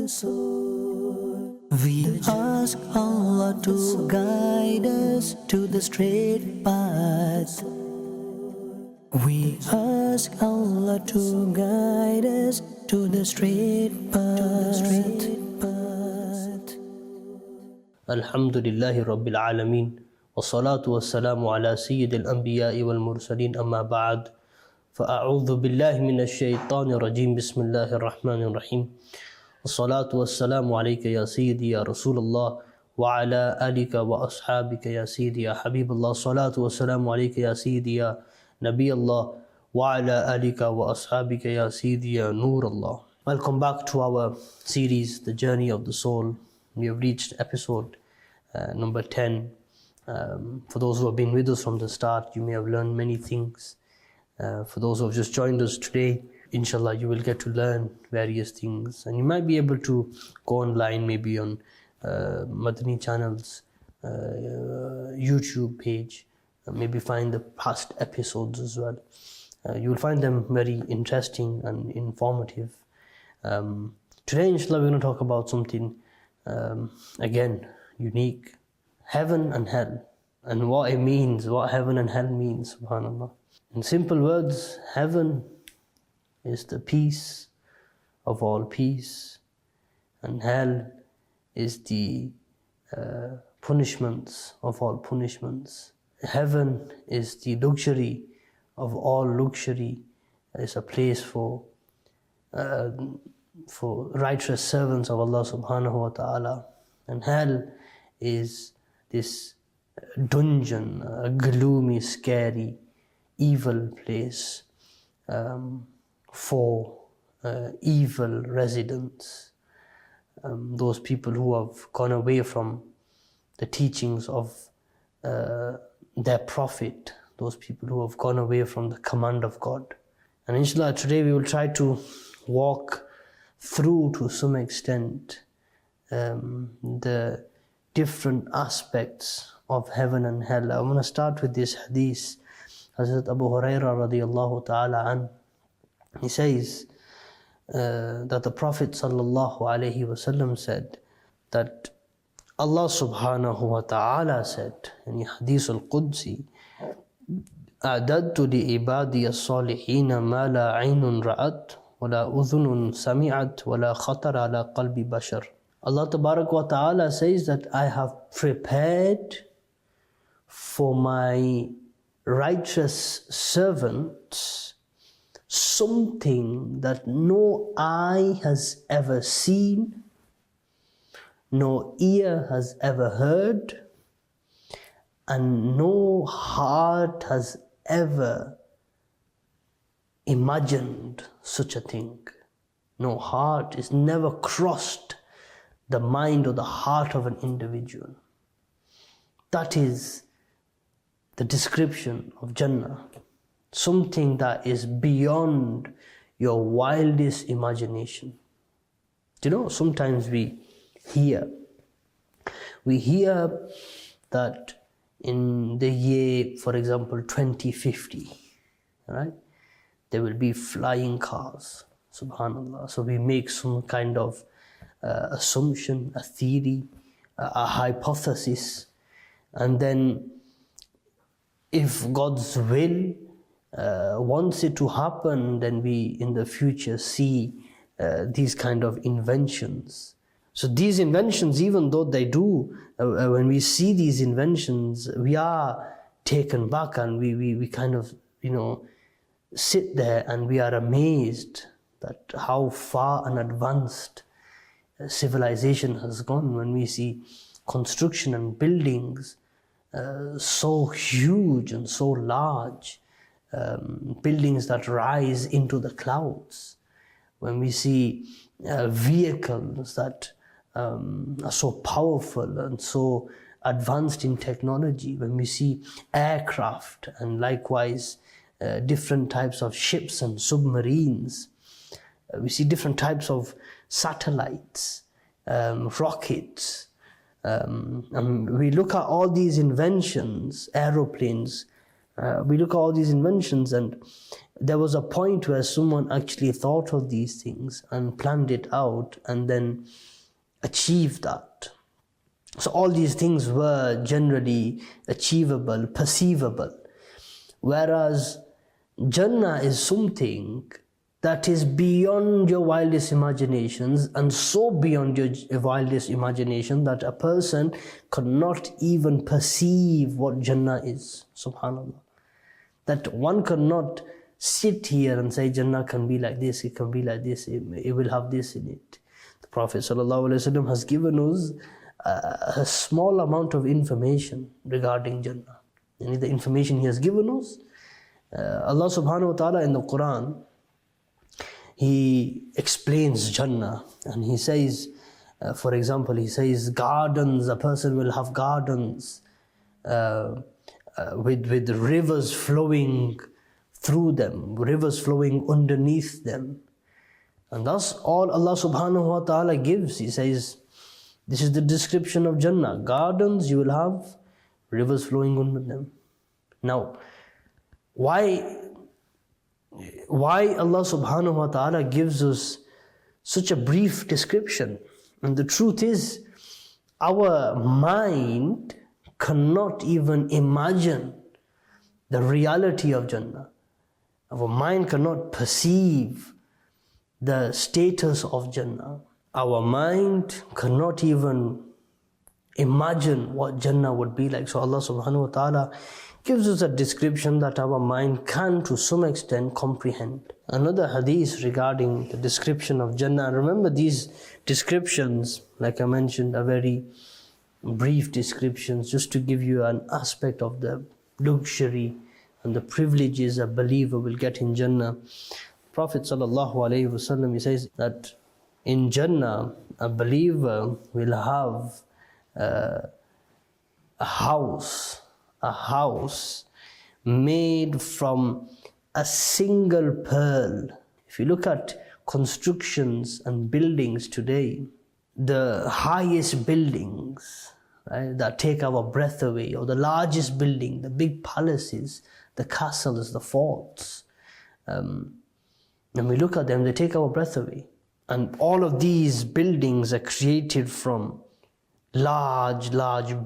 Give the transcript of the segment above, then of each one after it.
the soul. We ask Allah to guide us to the straight path. We ask Allah to guide us to the straight path. Alhamdulillahi Rabbil Alameen. Wassalatu wassalamu ala Sayyidil Anbiya'i wal Mursaleen, amma ba'd. Fa'a'udhu billahi minash shaitanir rajim. Bismillahir Rahmanir Rahim. Wassalatu wassalamu alayka ya Sayyidi ya Rasulullah wa ala alika wa ashabika ya Sayyidi ya Habibullah. Salatu wassalamu alayka ya Sayyidi ya Nabi Allah wa ala alika wa ashabika ya Sayyidi ya Nur Allah. Welcome back to our series, The Journey of the Soul. We have reached episode number 10. For those who have been with us from the start, you may have learned many things. For those who have just joined us today, inshallah, you will get to learn various things. And you might be able to go online, maybe on Madani Channel's YouTube page, maybe find the past episodes as well. You will find them very interesting and informative. Today, inshallah, we're going to talk about something, again, unique. Heaven and hell, and what it means, what heaven and hell means, subhanAllah. In simple words, heaven is the peace of all peace, and hell is the punishments of all punishments. Heaven is the luxury of all luxury. It's a place for righteous servants of Allah subhanahu wa ta'ala. And hell is this dungeon, a gloomy, scary, evil place for evil residents. Those people who have gone away from the teachings of their Prophet, those people who have gone away from the command of God. And inshallah, today we will try to walk through, to some extent, the different aspects of heaven and hell. I'm going to start with this hadith. Hazrat Abu Hurairah radiyallahu ta'ala an, he says that the Prophet sallallahu alayhi wasallam said that Allah subhanahu wa ta'ala said in hadith al-Qudsi, أَعْدَدْتُ لِعِبَادِيَ الصَّالِحِينَ مَا لَا عَيْنٌ رَأَتْ وَلَا أُذُنٌ سَمِعَتْ وَلَا خَطَرَ عَلَى قَلْبِ بَشَرٍ. Allah Tabarak wa Ta'ala says that I have prepared for my righteous servants something that no eye has ever seen, no ear has ever heard, and no heart has ever imagined such a thing. No heart is never crossed the mind or the heart of an individual. That is the description of Jannah. Something that is beyond your wildest imagination. You know, sometimes we hear that in the year, for example, 2050, right, there will be flying cars, subhanallah. So we make some kind of assumption, a theory, a hypothesis, and then if God's will wants it to happen, then we in the future see these kind of inventions. So these inventions, even though they do, when we see these inventions, we are taken back, and we kind of, sit there and we are amazed that how far and advanced civilization has gone. When we see construction and buildings so huge and so large, buildings that rise into the clouds, when we see vehicles that are so powerful and so advanced in technology, when we see aircraft and likewise different types of ships and submarines, we see different types of satellites, rockets, and we look at all these inventions, aeroplanes, We look at all these inventions, and there was a point where someone actually thought of these things and planned it out and then achieved that. So all these things were generally achievable, perceivable. Whereas Jannah is something that is beyond your wildest imaginations, and so beyond your wildest imagination that a person could not even perceive what Jannah is. Subhanallah. That one could not sit here and say Jannah can be like this, it can be like this, it will have this in it. The Prophet ﷺ has given us a small amount of information regarding Jannah. And the information he has given us, Allah subhanahu wa ta'ala in the Quran, He explains Jannah, and He says, for example, He says gardens, a person will have gardens with rivers flowing through them, rivers flowing underneath them. And that's all Allah subhanahu wa ta'ala gives. He says, this is the description of Jannah. Gardens, you will have rivers flowing under them. Now, why Allah subhanahu wa ta'ala gives us such a brief description? And the truth is, our mind cannot even imagine the reality of Jannah. Our mind cannot perceive the status of Jannah. Our mind cannot even imagine what Jannah would be like. So Allah subhanahu wa ta'ala gives us a description that our mind can to some extent comprehend. Another hadith regarding the description of Jannah. Remember, these descriptions, like I mentioned, are very brief descriptions, just to give you an aspect of the luxury and the privileges a believer will get in Jannah. Prophet sallallahu alaihi wasallam, he says that in Jannah a believer will have a house made from a single pearl. If you look at constructions and buildings today, the highest buildings, right, that take our breath away, or the largest building, the big palaces, the castles, the forts, when we look at them, they take our breath away. And all of these buildings are created from large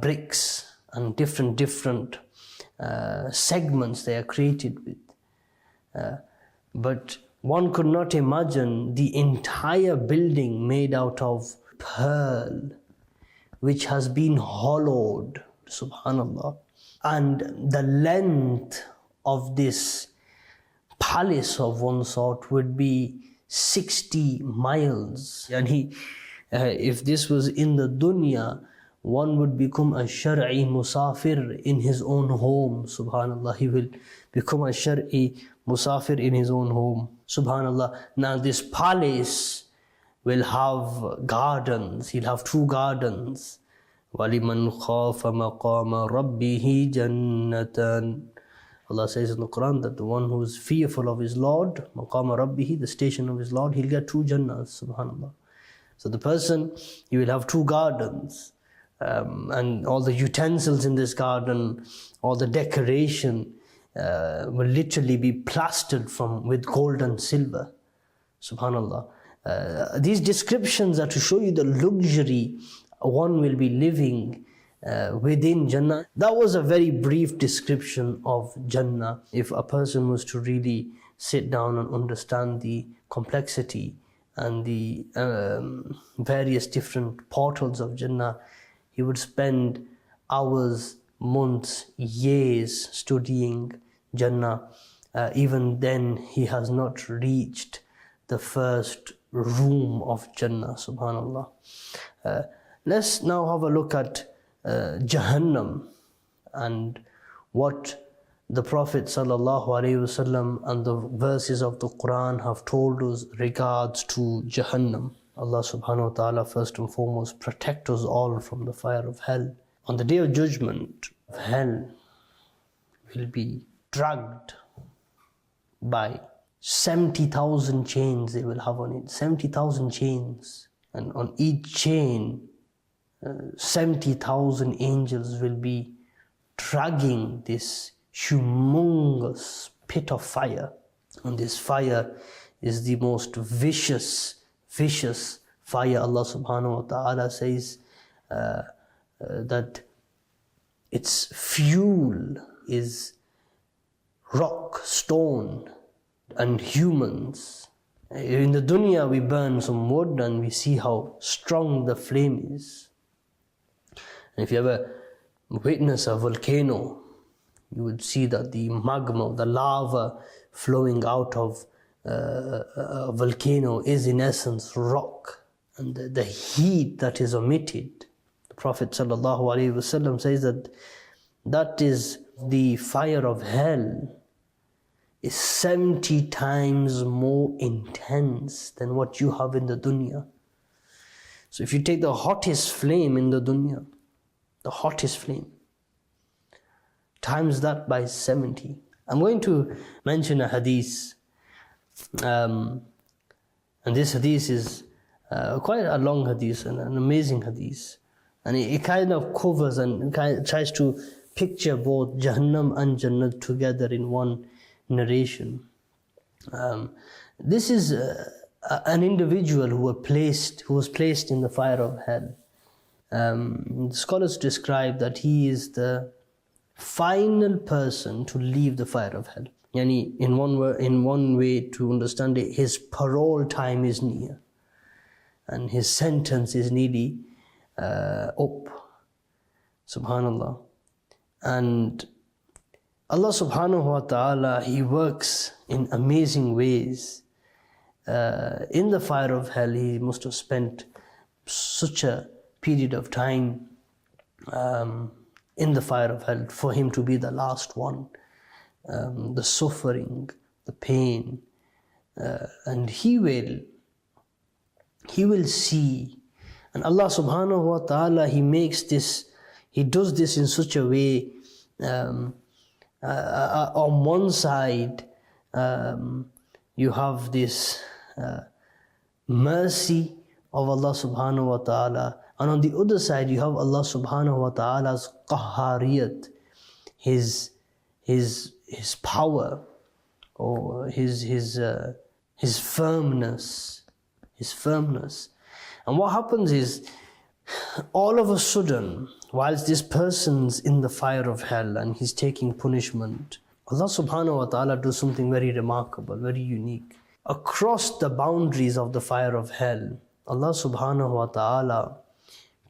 bricks and different segments they are created with. But one could not imagine the entire building made out of pearl, which has been hollowed, subhanallah. And the length of this palace of one sort would be 60 miles. And if this was in the dunya, one would become a shar'i musafir in his own home. Subhanallah, he will become a shar'i musafir in his own home. Subhanallah. Now this palace will have gardens. He'll have 2 gardens. وَلِمَنْ خَافَ مَقَامَ رَبِّهِ جَنَّةً. Allah says in the Quran that the one who is fearful of his Lord, maqama rabbihi, the station of his Lord, he'll get 2 jannahs, subhanallah. So the person, he will have 2 gardens, and all the utensils in this garden, all the decoration will literally be plastered with gold and silver, subhanallah. These descriptions are to show you the luxury one will be living within Jannah. That was a very brief description of Jannah. If a person was to really sit down and understand the complexity and the various different portals of Jannah, he would spend hours, months, years studying Jannah. Even then, he has not reached the first room of Jannah, subhanallah. Let's now have a look at Jahannam and what the Prophet ﷺ and the verses of the Quran have told us regards to Jahannam. Allah subhanahu wa ta'ala first and foremost protect us all from the fire of hell. On the day of judgment, hell will be dragged by 70,000 chains they will have on it. 70,000 chains. And on each chain, 70,000 angels will be dragging this humongous pit of fire. And this fire is the most vicious fire. Allah subhanahu wa ta'ala says that its fuel is rock, stone, and humans. In the dunya we burn some wood and we see how strong the flame is. And if you ever witness a volcano, you would see that the magma, the lava flowing out of a volcano is in essence rock. And the heat that is emitted, the Prophet ﷺ says that is the fire of hell, is 70 times more intense than what you have in the dunya. So if you take the hottest flame in the dunya, the hottest flame, times that by 70. I'm going to mention a hadith, and this hadith is quite a long hadith and an amazing hadith, and it kind of covers and tries to picture both Jahannam and Jannat together in one narration. This is an individual who was placed in the fire of hell. The scholars describe that he is the final person to leave the fire of hell. Yani, in one way to understand it, his parole time is near, and his sentence is nearly up. Subhanallah. And Allah subhanahu wa ta'ala, He works in amazing ways. In the fire of hell, He must have spent such a period of time in the fire of hell for him to be the last one. The suffering, the pain, and he will see. And Allah subhanahu wa ta'ala, He does this in such a way. On one side, you have this mercy of Allah subhanahu wa ta'ala, and on the other side you have Allah subhanahu wa ta'ala's qahhariyat, his power, or his firmness. And what happens is, all of a sudden, whilst this person's in the fire of hell and he's taking punishment, Allah subhanahu wa ta'ala does something very remarkable, very unique. Across the boundaries of the fire of hell, Allah subhanahu wa ta'ala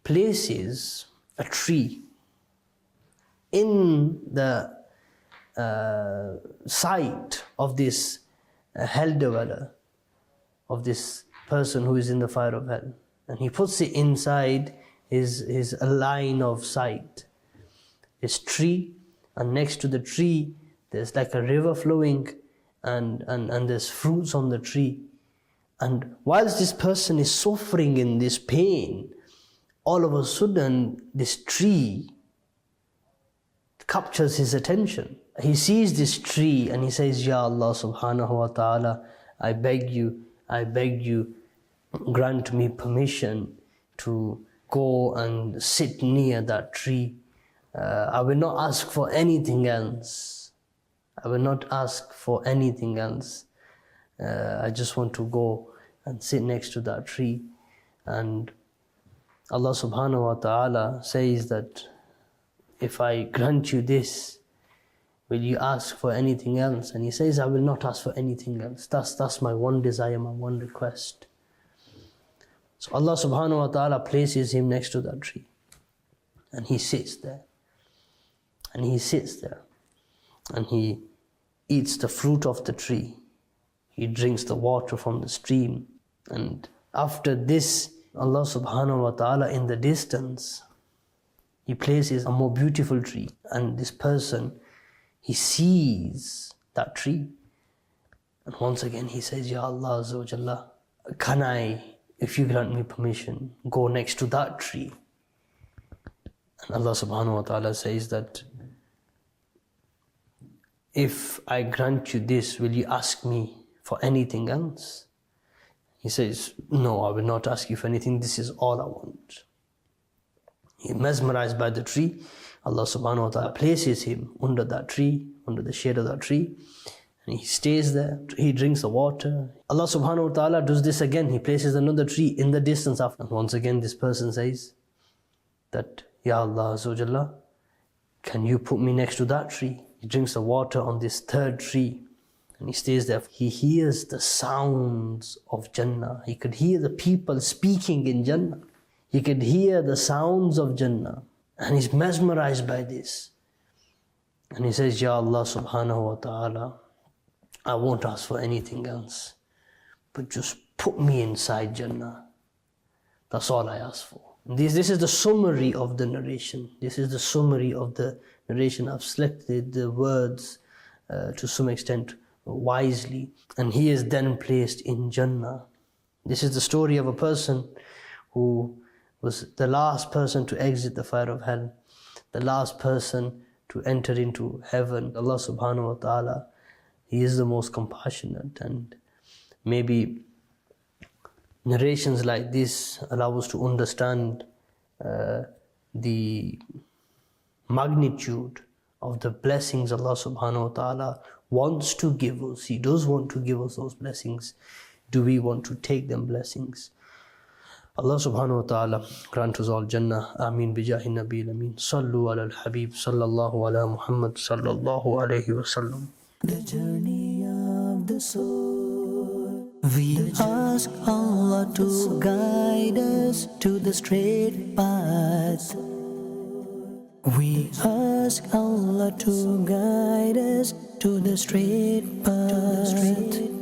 places a tree in the sight of this hell dweller, of this person who is in the fire of hell. And He puts it inside his line of sight. This tree, and next to the tree there's like a river flowing, and there's fruits on the tree. And whilst this person is suffering in this pain, all of a sudden this tree captures his attention. He sees this tree and he says, Ya Allah subhanahu wa ta'ala, I beg you, grant me permission to go and sit near that tree. I will not ask for anything else. I just want to go and sit next to that tree. And Allah subhanahu wa ta'ala says that, if I grant you this, will you ask for anything else? And he says, I will not ask for anything else. That's my one desire, my one request. So Allah subhanahu wa ta'ala places him next to that tree. And he sits there. And he eats the fruit of the tree. He drinks the water from the stream. And after this, Allah subhanahu wa ta'ala, in the distance, He places a more beautiful tree. And this person, he sees that tree. And once again he says, Ya Allah Azza wa Jalla, can I, if you grant me permission, go next to that tree? And Allah subhanahu wa ta'ala says that, if I grant you this, will you ask me for anything else? He says, no, I will not ask you for anything. This is all I want. He mesmerized by the tree. Allah subhanahu wa ta'ala places him under that tree, under the shade of that tree, and he stays there. He drinks the water. Allah subhanahu wa ta'ala does this again. He places another tree in the distance after. And once again this person says that, Ya Allah Azza wa Jalla, can you put me next to that tree? He drinks the water on this third tree and he stays there. He hears the sounds of Jannah. He could hear the people speaking in Jannah. He could hear the sounds of Jannah. And he's mesmerized by this. And he says, Ya Allah subhanahu wa ta'ala, I won't ask for anything else, but just put me inside Jannah. That's all I ask for. This is the summary of the narration. This is the summary of the narration. I've selected the words to some extent wisely. And he is then placed in Jannah. This is the story of a person who was the last person to exit the fire of hell, the last person to enter into heaven. Allah subhanahu wa ta'ala, He is the most compassionate, and maybe narrations like this allow us to understand the magnitude of the blessings Allah subhanahu wa ta'ala wants to give us. He does want to give us those blessings. Do we want to take them blessings? Allah subhanahu wa ta'ala grant us all Jannah. Ameen bijahi Nabil Ameen. Sallu ala al-Habib sallallahu ala Muhammad sallallahu alayhi wa sallam. The journey of the soul. We ask Allah to guide us to the straight path. We ask Allah to guide us to the straight path.